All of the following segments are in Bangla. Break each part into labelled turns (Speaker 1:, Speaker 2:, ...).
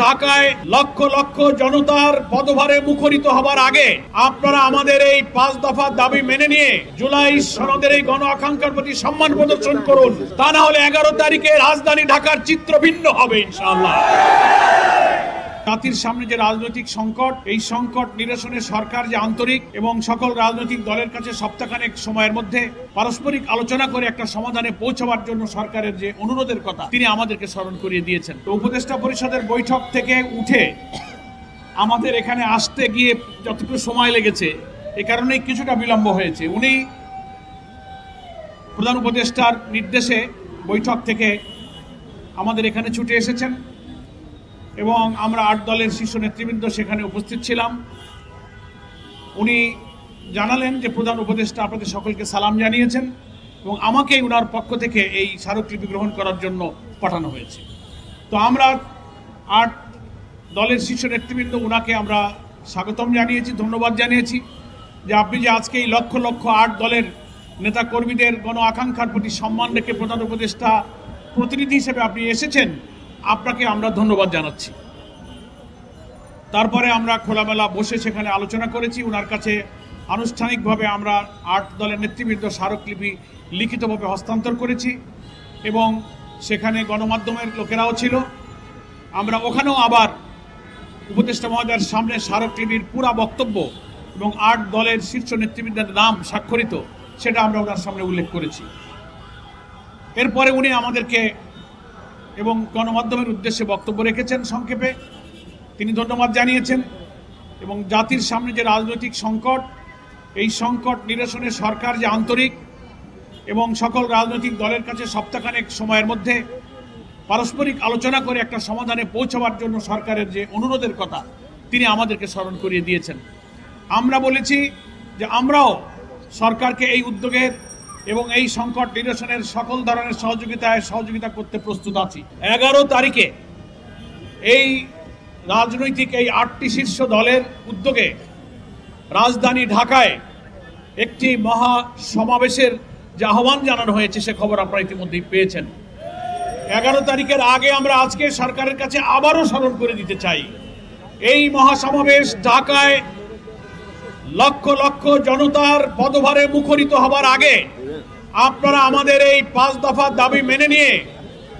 Speaker 1: ঢাকায় লক্ষ লক্ষ জনতার পদভারে মুখরিত হবার আগে আপনারা আমাদের এই 5 দফা দাবি মেনে নিয়ে জুলাই সনদের এই গণ আকাঙ্ক্ষার প্রতি সম্মান প্রদর্শন করুন। তা না হলে 11 তারিখে রাজধানী ঢাকার চিত্র ভিন্ন হবে ইনশাআল্লাহ। জাতির সামনে যে রাজনৈতিক সংকট, এই সংকট নিরসনে সরকার যে আন্তরিক এবং সকল রাজনৈতিক দলের কাছে সপ্তাহখানেক সময়ের মধ্যে পারস্পরিক আলোচনা করে একটা সমাধানে পৌঁছাবার জন্য সরকারের যে অনুরোধের কথা তিনি আমাদেরকে স্মরণ করিয়ে দিয়েছেন। তো উপদেষ্টা পরিষদের বৈঠক থেকে উঠে আমাদের এখানে আসতে গিয়ে যতটুকু সময় লেগেছে এ কারণেই কিছুটা বিলম্ব হয়েছে। উনি প্রধান উপদেষ্টার নির্দেশে বৈঠক থেকে আমাদের এখানে ছুটে এসেছেন এবং আমরা 8 দলের শীর্ষ নেতৃবৃন্দ সেখানে উপস্থিত ছিলাম। উনি জানালেন যে প্রধান উপদেষ্টা আপনাদের সকলকে সালাম জানিয়েছেন এবং আমাকে উনার পক্ষ থেকে এই স্মারকলিপি গ্রহণ করার জন্য পাঠানো হয়েছে। তো আমরা 8 দলের শীর্ষ নেতৃবৃন্দ উনাকে আমরা স্বাগতম জানিয়েছি, ধন্যবাদ জানিয়েছি যে আপনি যে আজকে এই লক্ষ লক্ষ 8 দলের নেতা কর্মীদের গণ আকাঙ্ক্ষার প্রতি সম্মান রেখে প্রধান উপদেষ্টা প্রতিনিধি হিসেবে আপনি এসেছেন, আপনাকে আমরা ধন্যবাদ জানাচ্ছি। তারপরে আমরা খোলামেলা বসে সেখানে আলোচনা করেছি। ওনার কাছে আনুষ্ঠানিকভাবে আমরা 8 দলের নেতৃবৃন্দ স্মারকলিপি লিখিতভাবে হস্তান্তর করেছি এবং সেখানে গণমাধ্যমের লোকেরাও ছিল। আমরা ওখানেও আবার উপদেষ্টা মহোদয়ের সামনে স্মারকলিপির পুরা বক্তব্য এবং 8 দলের শীর্ষ নেতৃবৃন্দের নাম স্বাক্ষরিত সেটা আমরা ওনার সামনে উল্লেখ করেছি। এরপরে উনি আমাদেরকে এবং গণমাধ্যমের উদ্দেশ্যে বক্তব্য রেখেছেন। সংক্ষেপে তিনি ধন্যবাদ জানিয়েছেন এবং জাতির সামনে যে রাজনৈতিক সংকট, এই সংকট নিরসনে সরকার যে আন্তরিক এবং সকল রাজনৈতিক দলের কাছে সপ্তাহখানেক সময়ের মধ্যে পারস্পরিক আলোচনা করে একটা সমাধানে পৌঁছাবার জন্য সরকারের যে অনুরোধের কথা তিনি আমাদেরকে স্মরণ করিয়ে দিয়েছেন। আমরা বলেছি যে আমরাও সরকারকে এই উদ্যোগের এবং এই সংকট নিরসনের সকল ধরনের সহযোগিতা করতে প্রস্তুত আছি। 11 তারিখে এই রাজনৈতিক এই 8টি শীর্ষ দলের উদ্যোগে রাজধানী ঢাকায় একটি মহা সমাবেশের যে আহ্বান জানানো হয়েছে সে খবর আপনারা ইতিমধ্যেই পেয়েছেন। 11 তারিখের আগে আমরা আজকে সরকারের কাছে আবারও স্মরণ করে দিতে চাই, এই মহাসমাবেশ ঢাকায় লক্ষ লক্ষ জনতার পদভারে মুখরিত হবার আগে আপনারা আমাদের এই 5 দফা দাবি মেনে নিয়ে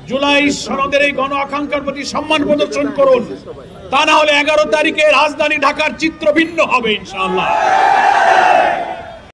Speaker 1: জুলাই সনদের এই গণ আকাঙ্ক্ষার প্রতি সম্মান প্রদর্শন করুন। তা না হলে 11 তারিখে রাজধানী ঢাকার চিত্র ভিন্ন হবে ইনশাআল্লাহ।